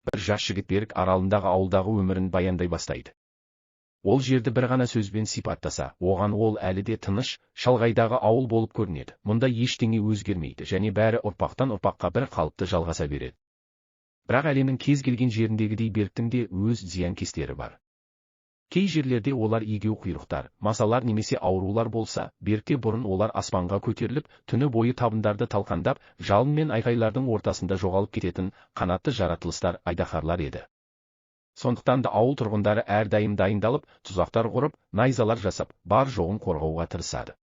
бір жас жігіт Берік аралындағы ауылдағы өмірін баяндай бастайды. Ол жерді бір ғана сөзбен сипаттаса, оған ол әлі де тыныш, шалғайдағы ауыл болып көрінеді. Мұнда ештеңе өзгермейді және бәрі ұрпақтан ұрпаққа бір қалыпты жалғаса береді. Бірақ әлемнің кез келген жеріндегідей Беріктің де өз зиянкестері бар. Кей жерлерде олар егеу құйрықтар, масалар немесе аурулар болса, Берікте бұрын олар аспанға көтеріліп, түні бойы табындарды талқандап, жалын мен айқайлардың ортасында жоғалып кететін қанатты жаратылыстар айдаһарлар еді. Сондықтан да ауыл тұрғындары әрдайым дайындалып, тұзақтар құрып, найзалар жасап, бар жоғын қорғауға тырысады.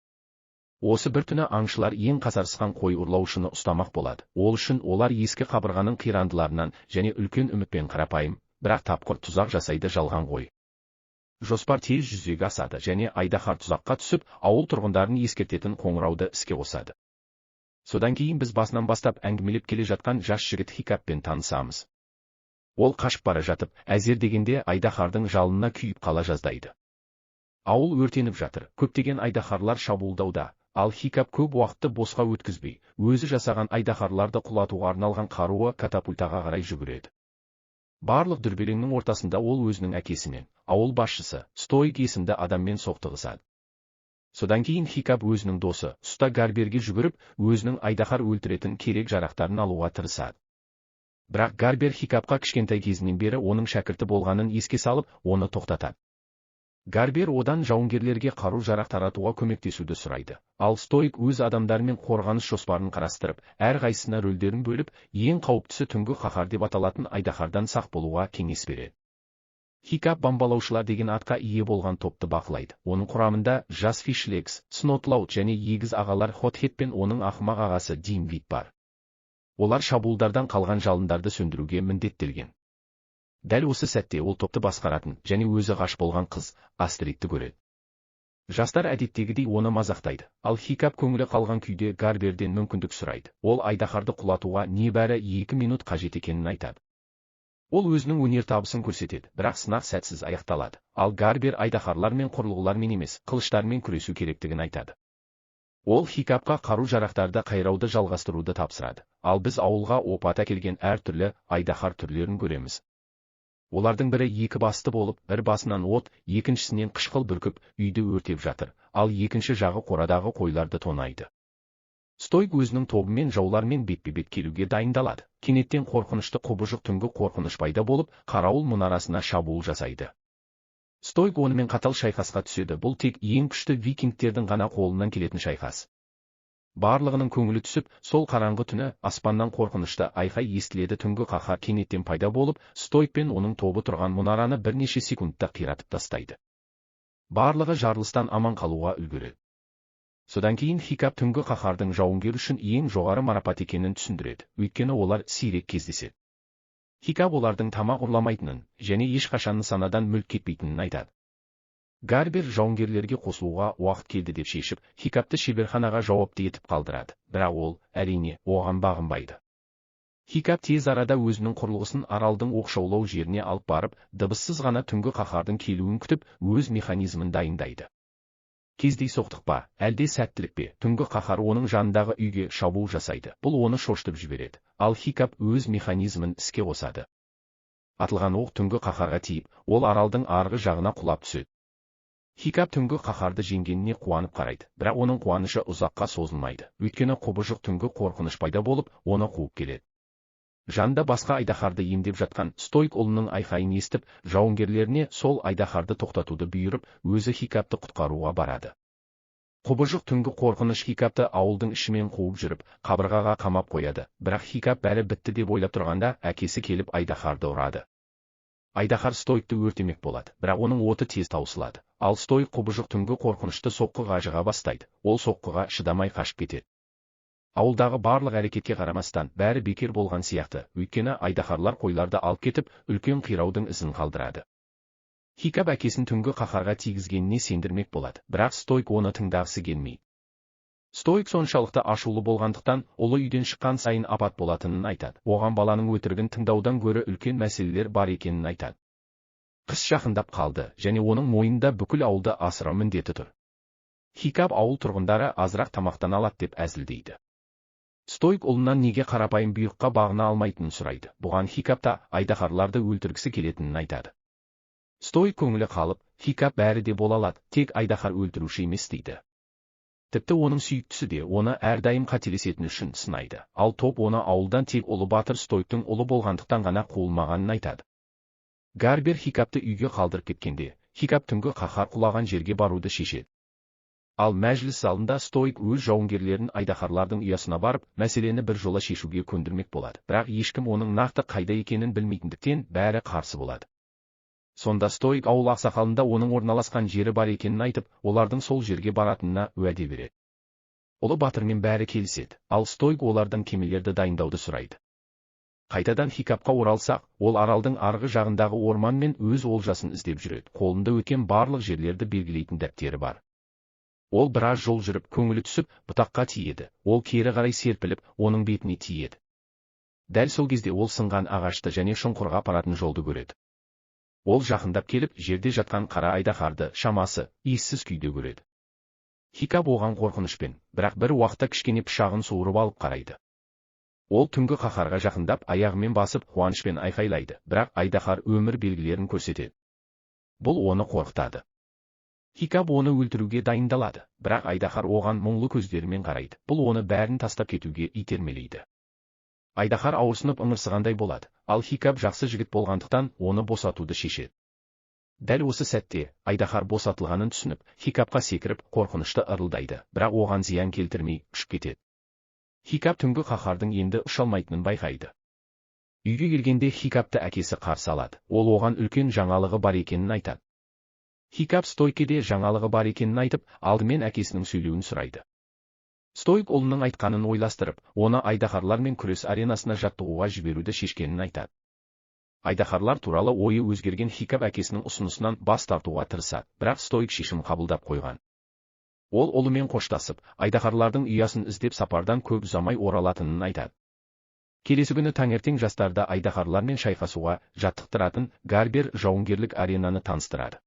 Осы бір түні аңшылар ең қасарысқан қой ұрлаушыны ұстамақ болады. Ол үшін олар ескі қабырғаның қирандыларынан және үлкен үмітпен қарапайым, бірақ тапқыр тұзақ жасайды жалған қой. Жоспар тез жүзеге асады және айдаһар тұзаққа түсіп, ауыл тұрғындарын ескертетін қоңырауды іске қосады. Содан кейін біз басынан бастап әңгімелеп келе жатқан жас жігіт Хикаппен танысамыз. Ол қашып бара жатып, әзер дегенде айдаһардың жалынына күйіп қала жаздайды. Ауыл өртеніп жатыр, көптеген айдаһарлар шабуылдауда, ал Хикап көп уақытты босқа өткізбей, өзі жасаған айдаһарларды құлатуға арналған қаруы катапультаға қарай жүгіреді. Барлық дүрбелеңнің ортасында ол өзінің әкесімен, ауыл басшысы, Стоик есімді адаммен соқтығысады. Содан кейін Хикап өзінің досы, ұста Гарберге жүгіріп, өзінің айдаһар өлтіретін керек жарақтарын алуға тырысады. Бірақ Гарбер Хикапқа кішкентай кезінен бері оның шәкірті болғанын еске салып, оны тоқтатады. Гарбер одан жауынгерлерге қару-жарақ таратуға көмектесуді сұрайды, ал Стоик өз адамдарымен қорғаныс жоспарын қарастырып, әрқайсысына рөлдерін бөліп, ең қауіптісі түнгі қаһар деп аталатын айдаһардан сақ болуға кеңес береді. Хикап бомбалаушылар деген атқа ие болған топты бақылайды. Оның құрамында жас Фишлекс, Снотлаут және егіз ағалар Хотхед пен оның ақымақ ағасы Димвит бар. Олар шабуылдардан қалған жалындарды сөндіруге міндеттелген. Дәл осы сәтте ол топты басқаратын және өзі ғаш болған қыз Астридті көреді. Жастар әдеттегідей оны мазақтайды, ал Хикап көңілі қалған күйде Гарберден мүмкіндік сұрайды. Ол айдаһарды құлатуға небәрі 2 минут қажет екенін айтады. Ол өзінің өнертабысын көрсетеді, бірақ сынақ сәтсіз аяқталады. Ал Гарбер айдаһарлар мен құрылғылармен емес, қылыштармен күресу керектігін айтады. Ол Хикапқа қару-жарақтарды қайрауды жалғастыруды тапсырады, ал біз ауылға опат әкелген әртүрлі айдаһар түрлерін көреміз. Олардың бірі екі басты болып, бір басынан от, екіншісінен қышқыл бүркіп, үйді өртеп жатыр, ал екінші жағы қорадағы қойларды тонайды. Стоик өзінің тобымен жаулармен бетпе-бет келуге дайындалады. Кенеттен қорқынышты құбыжық түнгі қорқыныш пайда болып, қарауыл мұнарасына шабуыл жасайды. Стоик онымен қатал шайқасқа түседі. Бұл тек ең күшті викингтердің ғана қолынан келетін шайқас. Барлығының көңілі түсіп, сол қараңғы түні аспаннан қорқынышты айқай естіледі. Түнгі қаһар кенеттен пайда болып, Стоик пен оның тобы тұрған мұнараны бірнеше секундта қиратып тастайды. Барлығы жарылыстан аман қалуға үлгереді. Содан кейін Хикап түнгі қаһардың жауынгер үшін ең жоғары марапат екенін түсіндіреді, өйткені олар сирек кездеседі. Хикап олардың тамақ ұрламайтынын және ешқашан нысанадан мүлт кетпейтінін айтады. Гарбер жауынгерлерге қосылуға уақыт келді деп шешіп, Хикапты шеберханаға жауапты етіп қалдырады, бірақ ол, әрине, оған бағынбайды. Хикап тез арада өзінің құрылғысын аралдың оқшаулау жеріне алып барып, дыбыссыз ғана түнгі қаһардың келуін күтіп, өз механизмін дайындайды. Кездей соқтық па, әлде сәттілік пе, түнгі қаһар оның жанындағы үйге шабуыл жасайды. Бұл оны шошытып жібереді, ал Хикап өз механизмін іске қосады. Атылған оқ түнгі қаһарға тиіп, ол аралдың арғы жағына құлап түседі. Хикап түнгі қаһарды жеңгеніне қуанып қарайды, бірақ оның қуанышы ұзаққа созылмайды, өйткені құбыжық түнгі қорқыныш пайда болып, оны қуып келеді. Жанында басқа айдаһарды емдеп жатқан Стоик ұлының айқайын естіп, жауынгерлеріне сол айдаһарды тоқтатуды бұйырып, өзі Хикапты құтқаруға барады. Құбыжық түнгі қорқыныш Хикапты ауылдың ішімен қуып жүріп, қабырғаға қамап қояды, бірақ Хикап бәрі бітті деп ойлап тұрғанда, әкесі келіп айдаһарды ұрады. Айдаһар Стоикті өртемек болады, бірақ оның оты тез таусылады, ал Стоик құбыжық түнгі қорқынышты соққыға жыға бастайды, ол соққыға шыдамай қашып кетеді. Ауылдағы барлық әрекетке қарамастан, бәрі бекер болған сияқты, өйткені айдаһарлар қойларды алып кетіп, үлкен қираудың ізін қалдырады. Хикап әкесін түнгі қаһарға тигізгеніне сендірмек болады, бірақ Стоик оны тыңдағысы келмейді. Стоик соншалықты ашулы болғандықтан, ұлы үйден шыққан сайын апат болатынын айтады. Оған баланың өтірігін тыңдаудан гөрі үлкен мәселелер бар екенін айтады. Қыс жақындап қалды, және оның мойнында бүкіл ауылды асырау міндеті тұр. Хикап ауыл тұрғындары азырақ тамақтана алады деп әзілдейді. Стоик ұлынан неге қарапайым бұйрыққа бағына алмайтынын сұрайды. Бұған Хикап та айдаһарларды өлтіргісі келетінін айтады. Стоик көңілі қалып, Хикап бәрі де бола алады, тек айдаһар өлтіруші емес дейді. Тіпті оның сүйіктісі де оны әрдайым қателесетіні үшін сынайды. Ал топ оны ауылдан тек ұлы батыр Стоиктың ұлы болғандықтан ғана қуылмағанын айтады. Гарбер Хикапты үйге қалдырып кеткенде, Хикап түнгі қаһар құлаған жерге баруды шешеді. Ал мәжіліс залында Стоик өз жауынгерлерін айдаһарлардың ұясына барып, мәселені бір жола шешуге көндірмек болады. Бірақ ешкім оның нақты қайда екенін білмейтіндіктен бәрі қарсы болады. Сонда Стоик ауыл ақсақалында оның орналасқан жері бар екенін айтып, олардың сол жерге баратынына уәде береді. Ұлы батырмен бәрі келіседі, ал Стоик олардан кемелерді дайындауды сұрайды. Қайтадан Хикапқа оралсақ, ол аралдың арғы жағындағы орман мен өз олжасын іздеп жүреді. Қолында өткен барлық жерлерді белгілейтін дәптері бар. Ол біраз жол жүріп, көңілі түсіп, бұтаққа тиеді. Ол кері қарай серпіліп, оның бетіне тиеді. Дәл сол кезде ол сынған ағашты және шұңқырға апаратын жолды көреді. Ол жақындап келіп, жерде жатқан қара айдаһарды шамасы ессіз күйде көреді. Хикап оған қорқынышпен, бірақ бір уақытта кішкене пышағын суырып алып қарайды. Ол түнгі қаһарға жақындап, аяғымен басып, қуанышпен айқайлайды, бірақ айдаһар өмір белгілерін көрсетеді. Бұл оны қорқытады. Хикап оны өлтіруге дайындалады, бірақ айдаһар оған мұңлы көздерімен қарайды. Бұл оны бәрін тастап кетуге итермелейді. Айдаһар ауырсынып ыңырсығандай болады, ал Хикап жақсы жігіт болғандықтан оны босатуды шешеді. Дәл осы сәтте, айдаһар босатылғанын түсініп, Хикапқа секіріп, қорқынышты ырылдайды, бірақ оған зиян келтірмей, ұшып кетеді. Хикап түнгі қаһардың енді ұша алмайтынын байқайды. Үйге келгенде Хикапты әкесі қарсы алады, ол оған үлкен жаңалығы бар екенін айтады. Хикап Стоикке де жаңалығы бар екенін айтып, алдымен әкесінің сөйлеуін сұрайды. Стоик ұлының айтқанын ойластырып, оны айдаһарлармен күрес аренасына жаттығуға жіберуді шешкенін айтады. Айдаһарлар туралы ойы өзгерген Хикап әкесінің ұсынысынан бас тартуға тырысады, бірақ Стоик шешім қабылдап қойған. Ол ұлымен қоштасып, айдаһарлардың ұясын іздеп сапардан көп ұзамай оралатынын айтады. Келесі күні таңертең жастарды айдаһарлармен шайқасуға жаттықтыратын Гарбер жауынгерлік аренаны таныстырады.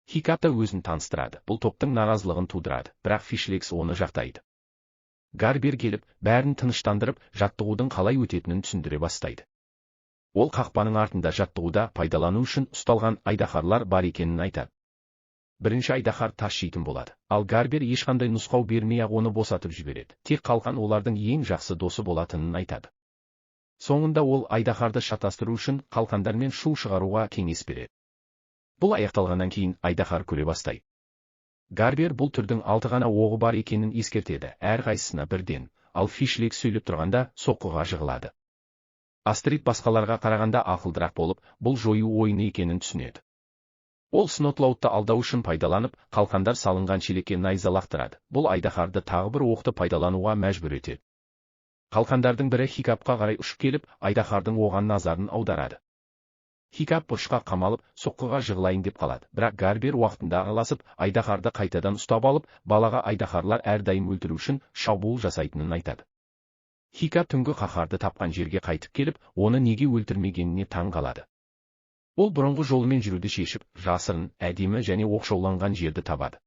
Хикап та өзін таныстырады, бұл топтың наразылығын тудырады, бірақ Фишлекс оны жақтайды. Гарбер келіп, бәрін тыныштандырып, жаттығудың қалай өтетінін түсіндіре бастайды. Ол қақпаның артында жаттығуда пайдалану үшін ұсталған айдаһарлар бар екенін айтады. Бірінші айдаһар тас жейтін болады, ал Гарбер ешқандай нұсқау бермей-ақ оны босатып жібереді. Тек қалқан олардың ең жақсы досы болатынын айтады. Соңында ол айдаһарды шатастыру үшін қалқандармен шу шығаруға кеңес береді. Бұл аяқталғаннан кейін айдаһар көре бастайды. Гарбер бұл түрдің 6 ғана оғы бар екенін ескертеді, әрқайсысына бірден, ал Фишлекс сөйлеп тұрғанда соққыға жығылады. Астрид басқаларға қарағанда ақылдырақ болып, бұл жою ойыны екенін түсінеді. Ол Снотлаутты алдау үшін пайдаланып, қалқандар салынған шелекке найза лақтырады. Бұл айдаһарды тағы бір оқты пайдалануға мәжбүр етеді. Қалқандардың бірі Хикапқа қарай ұшып келіп, айдаһардың оған назарын аударады. Хикап бұрышқа қамалып, соққыға жығылайын деп қалады, бірақ Гарбер уақытында араласып, айдаһарды қайтадан ұстап алып, балаға айдаһарлар әрдайым өлтіру үшін шабуыл жасайтынын айтады. Хикап түнгі қаһарды тапқан жерге қайтып келіп, оны неге өлтірмегеніне таң қалады. Ол бұрынғы жолымен жүруді шешіп, жасырын, әдемі және оқшауланған жерді табады.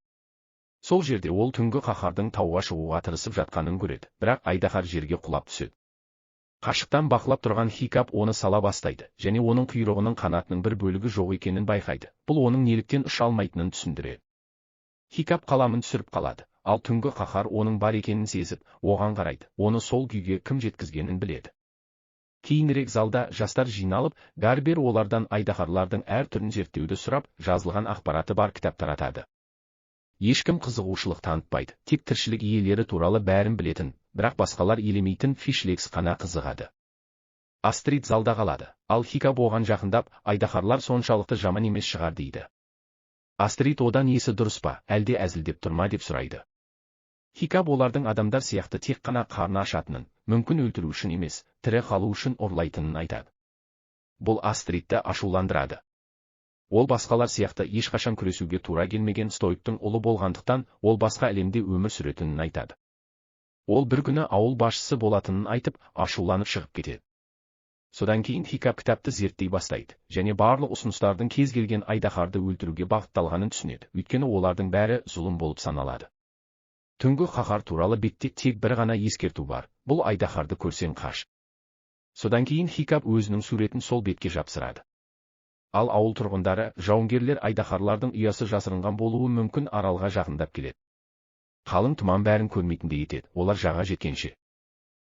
Сол жерде ол түнгі қаһардың тауға шығуға тырысып жатқанын көреді, бірақ айдаһар жерге құлап түседі. Қашықтан бақылап тұрған Хикап оны сала бастайды, және оның құйрығының қанатының бір бөлігі жоқ екенін байқайды. Бұл оның неліктен ұша алмайтынын түсіндіреді. Хикап қаламын түсіріп қалады, ал түнгі қаһар оның бар екенін сезіп, оған қарайды, оны сол күйге кім жеткізгенін біледі. Кейінірек залда жастар жиналып, Гарбер олардан айдаһарлардың әр түрін зерттеуді сұрап, жазылған ақпараты бар кітап таратады. Ешкім қызығушылық танытпайды, тек тіршілік иелері туралы бәрін білетін, бірақ басқалар елемейтін Фишлекс қана қызығады. Астрид залда қалады, ал Хикап оған жақындап, айдаһарлар соншалықты жаман емес шығар дейді. Астрид одан есі дұрыс па, әлде әзілдеп тұрма деп сұрайды. Хикап олардың адамдар сияқты тек қана қарны ашатынын, мүмкін өлтіру үшін емес, тірі қалу үшін ұрлайтынын айтады. Бұл Астридті ашуландырады. Ол басқалар сияқты ешқашан күресуге тура келмеген Стоиктың ұлы болғандықтан, ол басқа әлемде өмір сүретінін айтады. Ол бір күні ауыл басшысы болатынын айтып, ашуланып шығып кетеді. Содан кейін Хикап кітапты зерттей бастайды, және барлық ұсыныстардың кез келген айдаһарды өлтіруге бағытталғанын түсінеді, өйткені олардың бәрі зұлым болып саналады. Түнгі қаһар туралы бетте тек бір ғана ескерту бар, бұл Айдаһарды көрсең қаш. Содан кейін Хикап өзінің суретін сол бетке жапсырады. Ал ауыл тұрғындары, жауынгерлер Айдаһарлардың ұясы жасырынған болуы мүмкін аралға жақындап келеді. Қалың тұман бәрін көрмейтіндей етеді, олар жаға жеткенше.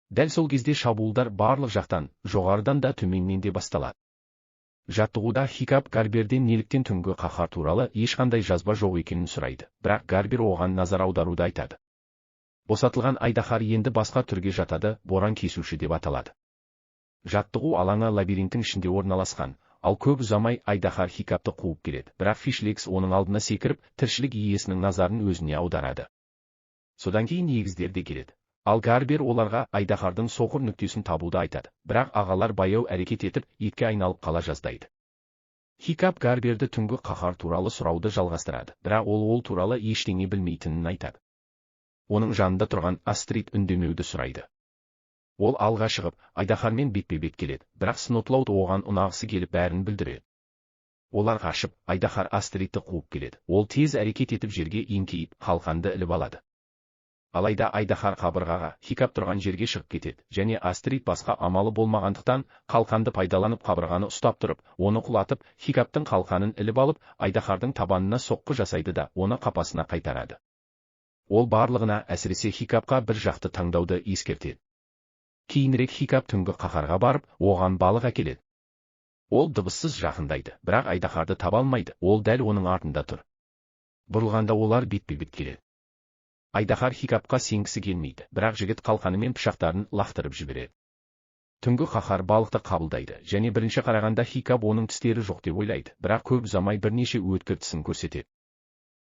Дәл сол кезде шабуылдар барлық жақтан, жоғарыдан да төменнен де басталады. Жаттығуда Хикап Гарберден неліктен түнгі қаһар туралы ешқандай жазба жоқ екенін сұрайды, бірақ Гарбер оған назар аударуды айтады. Босатылған Айдаһар енді басқа түрге жатады, боран кесуші деп аталады. Жаттығу алаңы лабиринттің ішінде орналасқан, ал көп ұзамай Айдаһар Хикапты қуып келеді, бірақ Фишлекс оның алдына секіріп, тіршілік иесінің назарын өзіне аударады. Содан кейін егіздер де келеді. Ал Гарбер оларға Айдаһардың соқыр нүктесін табуды айтады, бірақ ағалар баяу әрекет етіп, етке айналып қала жаздайды. Хикап Гарберді түнгі қаһар туралы сұрауды жалғастырады, бірақ ол туралы ештеңе білмейтінін айтады. Оның жанында тұрған Астрид үндемеуді сұрайды. Ол алға шығып, Айдаһармен бетпе-бет келеді, бірақ Снотлауд оған ұнағысы келіп бәрін білдіреді. Олар қашып, Айдаһар Астридті қуып келеді. Ол тез әрекет етіп жерге еңкейіп, қалқанды іліп алады. Алайда Айдаһар қабырғаға, Хикап тұрған жерге шығып кетеді, және Астрид басқа амалы болмағандықтан, қалқанды пайдаланып қабырғаны ұстап тұрып, оны құлатып, Хикаптың қалқанын іліп алып, Айдаһардың табанына соққы жасайды да, оны қапасына қайтарады. Ол барлығына, әсіресе Хикапқа бір жақты таңдауды ескертеді. Кейінірек Хикап түнгі қаһарға барып, оған балық әкеледі. Ол дыбыссыз жақындайды, бірақ Айдаһарды таба алмайды, ол дәл оның артында тұр. Бұрылғанда олар бетпе-бет келеді. Айдаһар Хикапқа сенгісі келмейді, бірақ жігіт қалқанымен пышақтарын лақтырып жібереді. Түнгі қаһар балықты қабылдайды, және бірінші қарағанда Хикап оның тістері жоқ деп ойлайды, бірақ көп ұзамай бірнеше өткір тісін көрсетеді.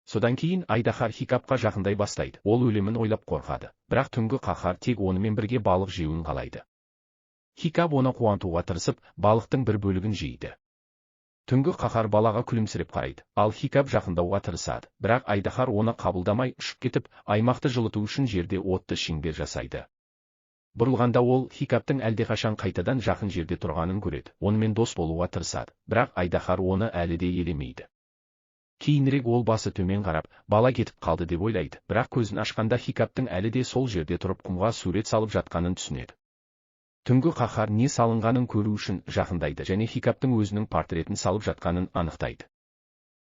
Содан кейін Айдаһар Хикапқа жақындай бастайды, ол өлімін ойлап қорқады, бірақ түнгі қаһар тек онымен бірге балық жеуін қалайды. Хикап оны қуантуға тырысып, балықтың бір бөлігін жейді. Түнгі қаһар балаға күлімсіреп қарайды, ал Хикап жақындауға тырысады, бірақ Айдаһар оны қабылдамай ұшып кетіп, аймақты жылыту үшін жерде отты шеңбер жасайды. Бұрылғанда ол Хикаптың әлдеқашан қайтадан жақын жерде тұрғанын көреді, онымен дос болуға тырысады, бірақ Айдаһар оны әлі де елемейді. Кейінірек ол басы төмен қарап, бала кетіп қалды деп ойлайды, бірақ көзін ашқанда Хикаптың әлі де сол жерде тұрып құмға сурет салып жатқанын түсінеді. Түнгі қаһар не салынғанын көру үшін жақындайды және Хикаптың өзінің портретін салып жатқанын анықтайды.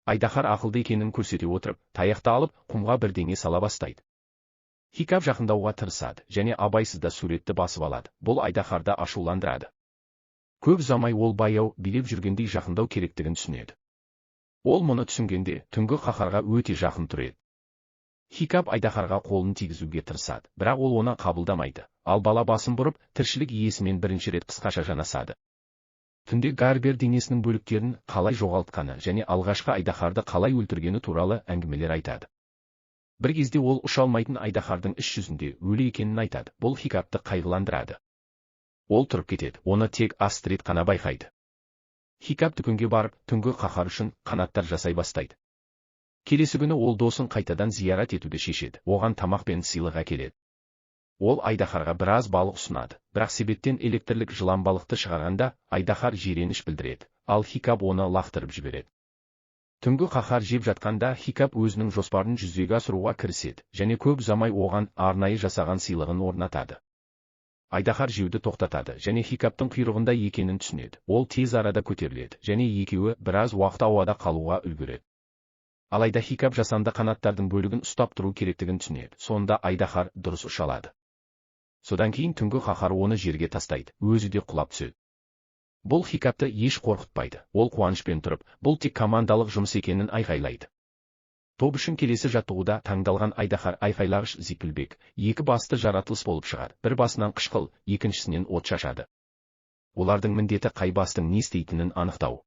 Айдаһар ақылды екенін көрсете отырып, таяқты алып, құмға бірдеңе сала бастайды. Хикап жақындауға тырысады және абайсызда суретті басып алады, бұл Айдаһарды ашуландырады. Көп ұзамай ол баяу, билеп жүргендей жақындау керектігін түсінеді. Ол мұны түсінгенде, түнгі қаһарға өте жақын тұр еді. Хикап Айдаһарға қолын тигізуге тырысады, бірақ ол оны қабылдамайды, ал бала басын бұрып, тіршілік иесімен бірінші рет қысқаша жанасады. Түнде Гарбер денесінің бөліктерін қалай жоғалтқаны және алғашқы Айдаһарды қалай өлтіргені туралы әңгімелер айтады. Бір кезде ол ұша алмайтын Айдаһардың іс жүзінде өлі екенін айтады, бұл Хикапты қайғыландырады. Ол тұрып кетеді, оны тек Астрид қана байқайды. Хикап дүкенге барып, түнгі қаһар үшін қанаттар жасай бастайды. Келесі күні ол досын қайтадан зиярат етуді шешеді, оған тамақ пен сыйлық әкеледі. Ол Айдаһарға біраз балық ұсынады, бірақ себеттен электрлік жылан балықты шығарғанда Айдаһар жиреніш білдіреді, ал Хикап оны лақтырып жібереді. Түнгі қаһар жеп жатқанда Хикап өзінің жоспарын жүзеге асыруға кіріседі, және көп ұзамай оған арнайы жасаған сыйлығын орнатады. Айдаһар жеуді тоқтатады және Хикаптың құйрығында екенін түсінеді, ол тез арада көтеріледі және екеуі біраз уақыт ауада қалуға үлгереді. Алайда Хикап жасанды қанаттардың бөлігін ұстап тұру керектігін түсінеді, сонда Айдаһар дұрыс ұша алады. Содан кейін түнгі қаһар оны жерге тастайды, өзі де құлап түседі. Бұл Хикапты еш қорқытпайды, ол қуанышпен тұрып, бұл тек командалық жұмыс екенін айғайлайды. Топ үшін келесі жаттығуда таңдалған Айдаһар айқайлағыш Зипілбек, екі басты жаратылыс болып шығады, бір басынан қышқыл, екіншісінен от шашады. Олардың міндеті қай бастың не істейтінін анықтау.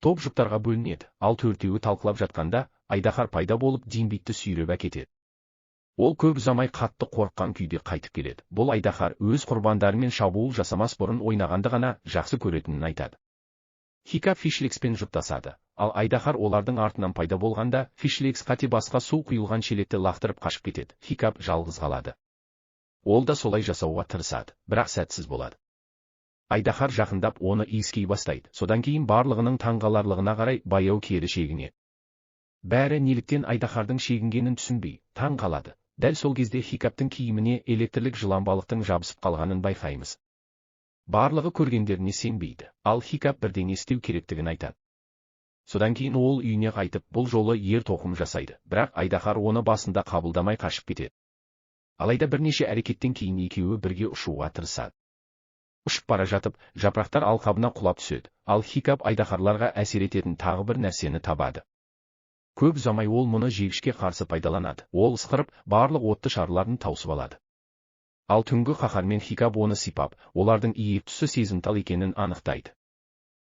Топ жұптарға бөлінеді, ал төртеуі талқылап жатқанда, Айдаһар пайда болып Динбитті сүйреп әкетеді. Ол көп ұзамай қатты қорыққан күйде қайтып келеді. Бұл Айдаһар өз құрбандарымен шабуыл жасамас бұрын ойнағанды ғана жақсы көретінін айтады. Хикап Фишлекспен жұптасады, ал Айдаһар олардың артынан пайда болғанда, Фишлекс қате басқа су құйылған шелекті лақтырып қашып кетеді. Хикап жалғыз қалады. Ол да солай жасауға тырысады, бірақ сәтсіз болады. Айдаһар жақындап оны иіскей бастайды, содан кейін барлығының таңғаларлығына қарай баяу кері шегінеді. Бәрі неліктен Айдаһардың шегінгенін түсінбей, таң қалады. Дәл сол кезде Хикаптың киіміне электрлік жыланбалықтың жабысып қалғанын байқаймыз. Барлығы көргендеріне сенбейді, ал Хикап бірдеңе істеу керектігін айтады. Содан кейін ол үйіне қайтып, бұл жолы ер тоқым жасайды, бірақ айдаһар оны басында қабылдамай қашып кетеді. Алайда бірнеше әрекеттен кейін екеуі бірге ұшуға тырысады. Ұшып бара жатып, жапырақтар алқабына құлап түседі, ал Хикап айдаһарларға әсер ететін тағы бір нәрсені табады. Көп ұзамай ол мұны жегішке қарсы пайдаланады. Ол ысқырып, барлық отты шарларын тауысып алады. Ал түнгі қаһармен Хикап оны сипап, олардың иек тұсы сезімтал екенін анықтайды.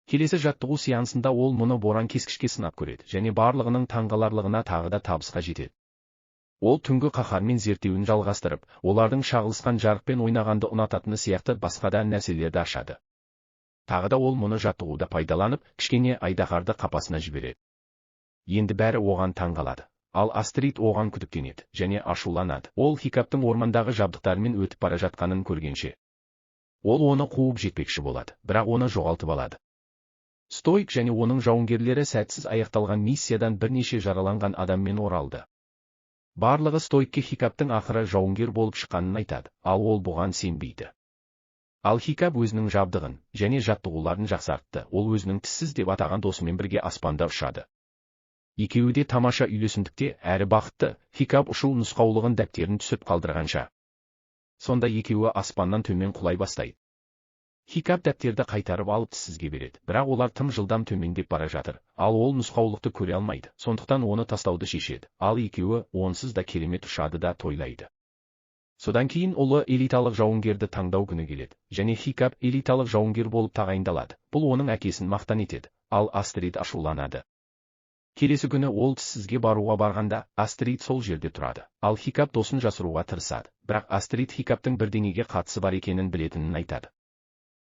Келесі жаттығу сеансында ол мұны боран кескішке сынап көреді, және барлығының таңғаларлығына тағы да табысқа жетеді. Ол түнгі қаһармен зерттеуін жалғастырып, олардың шағылысқан жарықпен ойнағанды ұнататыны сияқты басқа да нәрселерді ашады. Тағы да ол мұны жаттығуда пайдаланып, кішкене айдаһарды қапасына жібереді. Енді бәрі оған таңғалады. Ал Астрид оған күдіктенеді және ашуланады. Ол Хикаптың ормандағы жабдықтарымен өтіп бара жатқанын көргенше. Ол оны қуып жетпекші болады, бірақ оны жоғалтып алады. Стоик және оның жауынгерлері сәтсіз аяқталған миссиядан бірнеше жараланған адаммен оралды. Барлығы Стоикке Хикаптың ақыры жауынгер болып шыққанын айтады, ал ол бұған сенбейді. Ал Хикап өзінің жабдығын және жаттығуларын жақсартты. Ол өзінің тіссіз деп атаған досымен бірге аспанда ұшады. Екеуі де тамаша үйлесімдікте әрі бақытты. Хикап ұшу нұсқаулығын дәптерін түсіп қалдырғанша. Сонда екеуі аспаннан төмен құлай бастайды. Хикап дәптерді қайтарып алып тіссізге береді, бірақ олар тым жылдам төмендеп бара жатыр, ал ол нұсқаулықты көре алмайды, сондықтан оны тастауды шешеді, ал екеуі онсыз да керемет ұшады да тойлайды. Содан кейін ұлы элиталық жауынгерді таңдау күні келеді, және Хикап элиталық жауынгер болып тағайындалады. Бұл оның әкесін мақтан етеді, ал Астрид ашуланады. Келесі күні ол тіссізге баруға барғанда, Астрид сол жерде тұрады, ал Хикап досын жасыруға тырысады, бірақ Астрид Хикаптың бірдеңеге қатысы бар екенін білетінін айтады.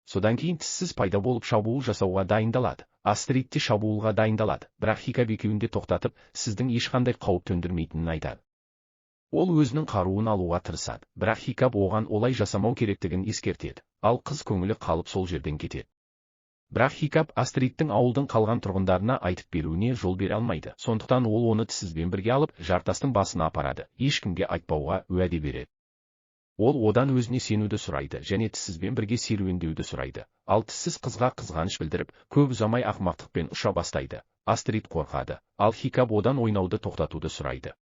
Содан кейін тіссіз пайда болып шабуыл жасауға дайындалады. Астрид те шабуылға дайындалады, бірақ Хикап екеуін де тоқтатып, сіздің ешқандай қауіп төндірмейтінін айтады. Ол өзінің қаруын алуға тырысады, бірақ Хикап оған олай жасамау керектігін ескертеді, ал қыз көңілі қалып сол жерден кетеді. Бірақ Хикап Астридтің ауылдың қалған тұрғындарына айтып беруіне жол бере алмайды, сондықтан ол оны тіссізбен бірге алып, жартастың басына апарады, ешкімге айтпауға уәде береді. Ол одан өзіне сенуді сұрайды және тіссізбен бірге серуендеуді сұрайды, ал тіссіз қызға қызғаныш білдіріп, көп ұзамай ақымақтықпен ұша бастайды. Астрид қорқады, ал Хикап одан ойнауды тоқтатуды сұрайды.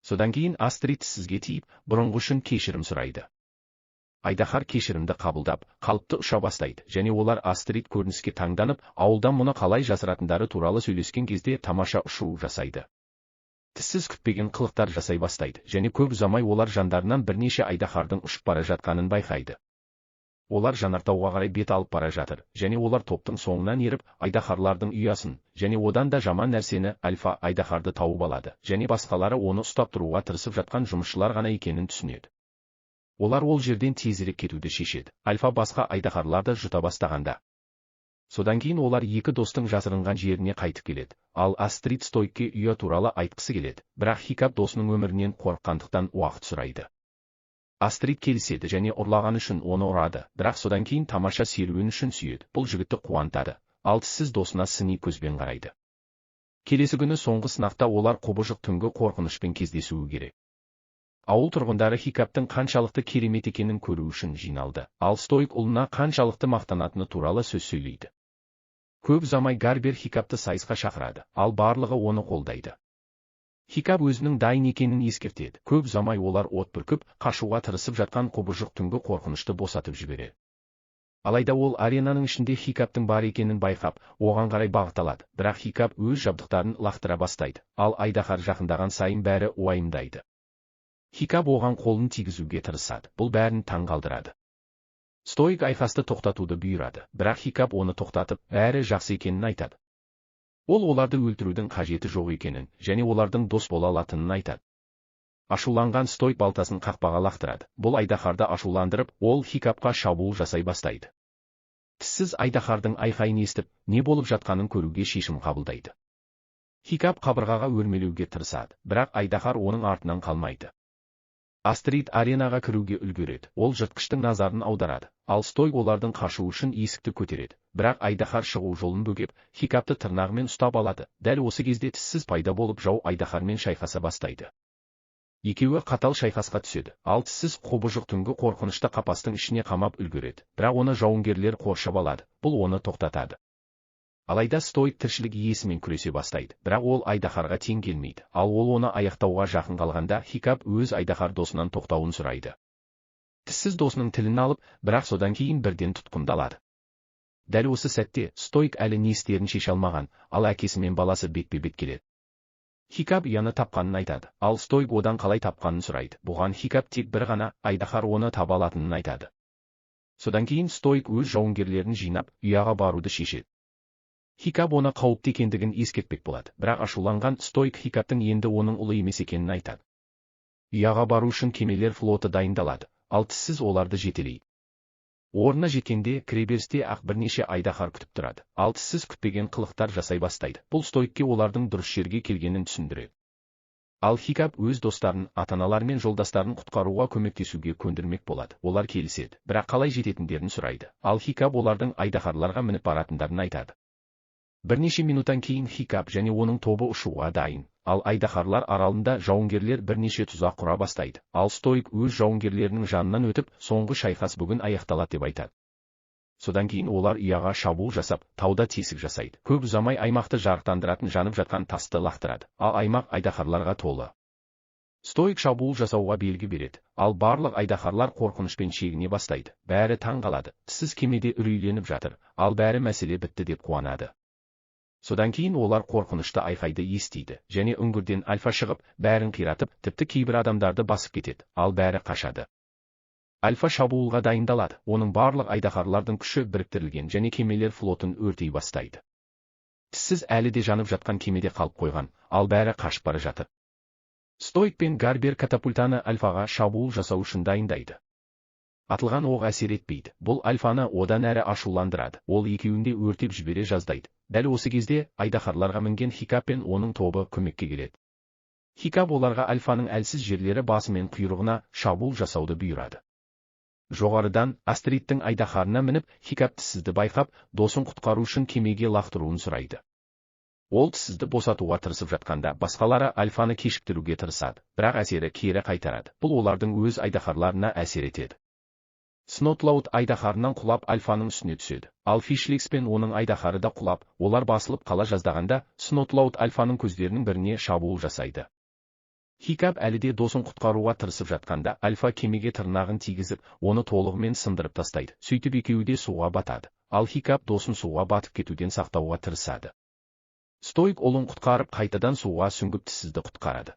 Содан кейін Астрид тіссізге тиіп, бұрынғы үшін кешірім сұрайды. Айдаһар кешірімді қабылдап, қалыпты ұша бастайды, және олар Астрид көрініске таңданып, ауылдан мұны қалай жасыратындары туралы сөйлескен кезде тамаша ұшу жасайды. Тіссіз күтпеген қылықтар жасай бастайды, және көп ұзамай олар жандарынан бірнеше айдаһардың ұшып бара жатқанын байқайды. Олар жанартауға қарай бет алып бара жатыр, және олар топтың соңынан еріп, айдаһарлардың ұясын, және одан да жаман нәрсені альфа айдаһарды тауып алады, және басқалары оны ұстап тұруға тырысып жатқан жұмысшылар ғана екенін түсінеді. Олар ол жерден тезірек кетуді шешеді, альфа басқа айдаһарларды жұта бастағанда. Содан кейін олар екі достың жасырынған жеріне қайтып келеді, ал Астрид Стоикке үйі туралы айтқысы келеді, бірақ Хикап досының өмірінен қорыққандықтан уақыт сұрайды. Астрид келіседі және ұрлаған үшін оны ұрады, бірақ содан кейін тамаша серуен үшін сүйеді. Бұл жігітті қуантады, ал тіссіз досына сыни көзбен қарайды. Келесі күні соңғы сынақта олар құбыжық түнгі қорқынышпен кездесуі керек. Ауыл тұрғындары Хикаптың қаншалықты керемет екенін көру үшін жиналды, ал Стоик ұлына қаншалықты мақтанатыны туралы сөз сөйлейді. Көп ұзамай Гарбер Хикапты сайысқа шақырады, ал барлығы оны қолдайды. Хикап өзінің дайын екенін ескертеді. Көп ұзамай олар от бүркіп, қашуға тырысып жатқан құбыжық түнгі қорқынышты босатып жібереді. Алайда ол аренаның ішінде Хикаптың бар екенін байқап, оған қарай бағыт алады, бірақ Хикап өз жабдықтарын лақтыра бастайды, ал айдаһар жақындаған сайын бәрі уайымдайды. Хикап оған қолын тигізуге тырысады, бұл бәрін таңғалдырады. Стоик айқасты тоқтатуды бұйырады, бірақ Хикап оны тоқтатып, бәрі жақсы екенін айтады. Ол оларды өлтірудің қажеті жоқ екенін, және олардың дос бола алатынын айтады. Ашуланған Стоик балтасын қақпаға лақтырады. Бұл айдаһарды ашуландырып, ол Хикапқа шабуыл жасай бастайды. Тіссіз айдаһардың айқайын естіп, не болып жатқанын көруге шешім қабылдайды. Хикап қабырғаға өрмелеуге тырысады, бірақ айдаһар оның артынан қалмайды. Астрид аренаға кіруге үлгереді, ол жыртқыштың назарын аударады, ал Стоик олардың қашу үшін есікті көтереді, бірақ айдаһар шығу жолын бөгеп, Хикапты тырнағымен ұстап алады. Дәл осы кезде тіссіз пайда болып жау айдаһармен шайқаса бастайды. Екеуі қатал шайқасқа түседі. Ал тіссіз қобыжық түнгі қорқынышты қапастың ішіне қамап үлгереді. Бірақ оны жауынгерлер қоршап алады. Бұл оны тоқтатады. Алайда стоик тіршілік иесімен күресе бастайды. Бірақ ол айдаһарға тең келмейді. Ал ол оны аяқтауға жақын қалғанда Хикап өз айдаһар досынан тоқтауын сұрайды. Тіссіз досының тілін алып, бірақ содан кейін бірден тұтқындалады. Дәл осы сәтте стоик әлі не істерін шеше алмаған, ал әкесі мен баласы бетпе-бет келеді. Хикап ұяны тапқанын айтады, ал стоик одан қалай тапқанын сұрайды. Бұған Хикап тек бір ғана айдаһар оны таба алатынын айтады. Содан кейін стоик өз жауынгерлерін жинап, ұяға баруды шешеді. Хикап оны қауіпті екендігін ескертпек болады, бірақ ашуланған стоик Хикаптың енді оның ұлы емес екенін айтады. Ұяға бару үшін кемелер флоты дайындалады, ал тіссіз оларды жетелейді. Орнына жеткенде кіреберісте ақ бірнеше айдаһар күтіп тұрады, ал тіссіз күтпеген қылықтар жасай бастайды. Бұл стоикке олардың дұрыс жерге келгенін түсіндіреді. Ал Хикап өз достарын, ата-аналары мен жолдастарын құтқаруға көмектесуге көндірмек болады. Олар келіседі, бірақ қалай жететіндерін сұрайды. Ал Хикап олардың айдаһарларға мініп баратындарын айтады. Бірнеше минуттан кейін Хикап және оның тобы ұшуға дайын, ал айдаһарлар аралында жауынгерлер бірнеше тұзақ құра бастайды. Ал стоик өз жауынгерлерінің жанынан өтіп, соңғы шайқас бүгін аяқталады деп айтады. Содан кейін олар ұяға шабуыл жасап, тауда тесік жасайды. Көп ұзамай аймақты жарықтандыратын жанып жатқан тасты лақтырады, ал аймақ айдаһарларға толы. Стоик шабуыл жасауға белгі береді, ал барлық айдаһарлар қорқынышпен шегіне бастайды. Бәрі таң қалады, тіссіз кемеде үрейленіп жатыр, ал бәрі мәселе бітті деп қуанады. Содан кейін олар қорқынышты айқайды естиді, және үңгірден Альфа шығып, бәрін қиратып, тіпті кейбір адамдарды басып кетеді, ал бәрі қашады. Альфа шабуылға дайындалады, оның барлық айдаһарлардың күші біріктірілген және кемелер флотын өртей бастайды. Тіссіз әлі де жанып жатқан кемеде қалып қойған, ал бәрі қашып бара жатыр. Стоик пен Гарбер катапультаны Альфаға шабуыл жасау үшін дайындайды. Атылған оқ әсер етпейді. Бұл Альфаны одан әрі ашуландырады. Ол екеуінде өртеп жібере жаздайды. Дәл осы кезде айдаһарларға мінген Хикап пен оның тобы көмекке келеді. Хикап оларға Альфаның әлсіз жерлері басы мен құйрығына шабуыл жасауды бұйырады. Жоғарыдан Астридтің айдаһарына мініп, Хикап тіссізді байқап, досын құтқару үшін кемеге лақтыруын сұрайды. Ол тіссізді босатуға тырысып жатқанда, басқалары Альфаны кешіктіруге тырысады, бірақ әсері кері қайтарады. Бұл олардың өз айдаһарларына әсер етеді. Снотлаут айдаһарынан құлап Альфаның үстіне түседі, ал Фишликс пен оның айдаһары да құлап, олар басылып қала жаздағанда, Снотлаут Альфаның көздерінің біріне шабуыл жасайды. Хикап әлі де досын құтқаруға тырысып жатқанда, Альфа кемеге тырнағын тигізіп, оны толығымен сындырып тастайды. Сөйтіп екеуі де суға батады, ал Хикап досын суға батып кетуден сақтауға тырысады. Стоик ұлын құтқарып қайтадан суға сүңгіп тіссізді құтқарады.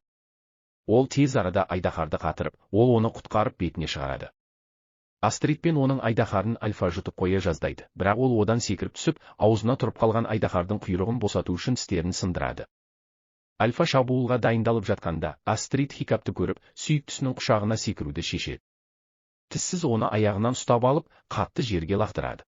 Ол тез арада айдаһарды қатырып, ол оны құтқарып бетіне шығарады. Астрид пен оның айдаһарын Альфа жұтып қоя жаздайды, бірақ ол одан секіріп түсіп, аузына тұрып қалған айдаһардың құйрығын босату үшін тістерін сындырады. Альфа шабуылға дайындалып жатқанда, Астрид Хикапты көріп, сүйіктісінің құшағына секіруді шешеді. Тіссіз оны аяғынан ұстап алып, қатты жерге лақтырады.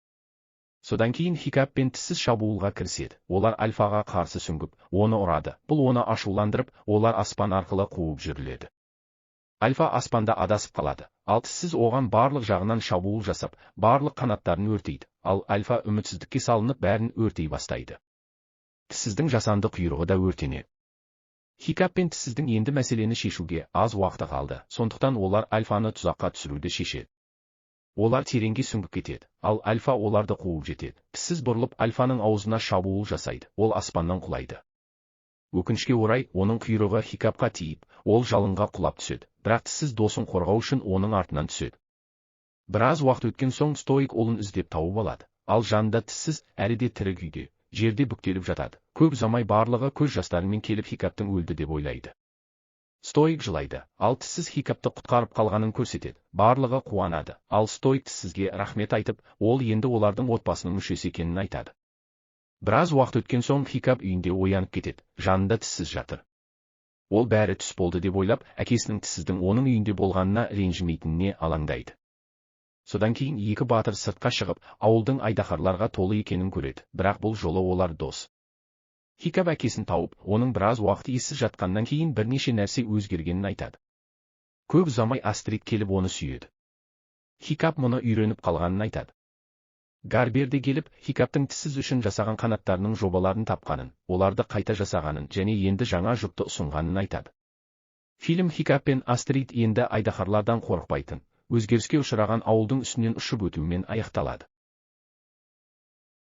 Содан кейін Хикап пен тіссіз шабуылға кіріседі. Олар Альфаға қарсы сүңгіп, оны ұрады. Бұл оны ашуландырып, олар аспан арқылы қуып жүріледі. Альфа аспанда адасып қалады, ал тіссіз оған барлық жағынан шабуыл жасап, барлық қанаттарын өртейді, ал Альфа үмітсіздікке салынып бәрін өртей бастайды. Тіссіздің жасанды құйрығы да өртенеді. Хикап пен тіссіздің енді мәселені шешуге аз уақыты қалды, сондықтан олар Альфаны тұзаққа түсіруді шешеді. Олар тереңге сүңгіп кетеді, ал Альфа оларды қуып жетеді. Тіссіз бұрылып Альфаның аузына шабуыл жасайды, ол аспаннан құлайды. Өкінішке орай, оның құйрығы Хикапқа тиіп, ол жалынға құлап түседі, бірақ тіссіз досын қорғау үшін оның артынан түседі. Біраз уақыт өткен соң Стоик ұлын іздеп тауып алады, ал жанында тіссіз әлі де тірі күйде, жерде бүктеліп жатады. Көп ұзамай барлығы көз жастарымен келіп Хикаптың өлді деп ойлайды. Стоик жылайды, ал тіссіз Хикапты құтқарып қалғанын көрсетеді. Барлығы қуанады, ал Стоик тіссізге рахмет айтып, ол енді олардың отбасының мүшесі екенін айтады. Біраз уақыт өткен соң Хикап үйінде оянып кетеді, жанында тіссіз жатыр. Ол бәрі түс болды деп ойлап, әкесінің тіссіздің оның үйінде болғанына ренжімейтініне алаңдайды. Содан кейін екі батыр сыртқа шығып, ауылдың айдаһарларға толы екенін көреді, бірақ бұл жолы олар дос. Хикап әкесін тауып, оның біраз уақыт ессіз жатқаннан кейін бірнеше нәрсе өзгергенін айтады. Көп ұзамай Астрид келіп оны сүйеді. Хикап мұны үйреніп қалғанын айтады. Гарбер де келіп, Хикаптың тіссіз үшін жасаған қанаттарының жобаларын тапқанын, оларды қайта жасағанын және енді жаңа жұпты ұсынғанын айтады. Фильм Хикап пен Астрид енді айдаһарлардан қорықпайтын, өзгеріске ұшыраған ауылдың үстінен ұшып өтумен аяқталады.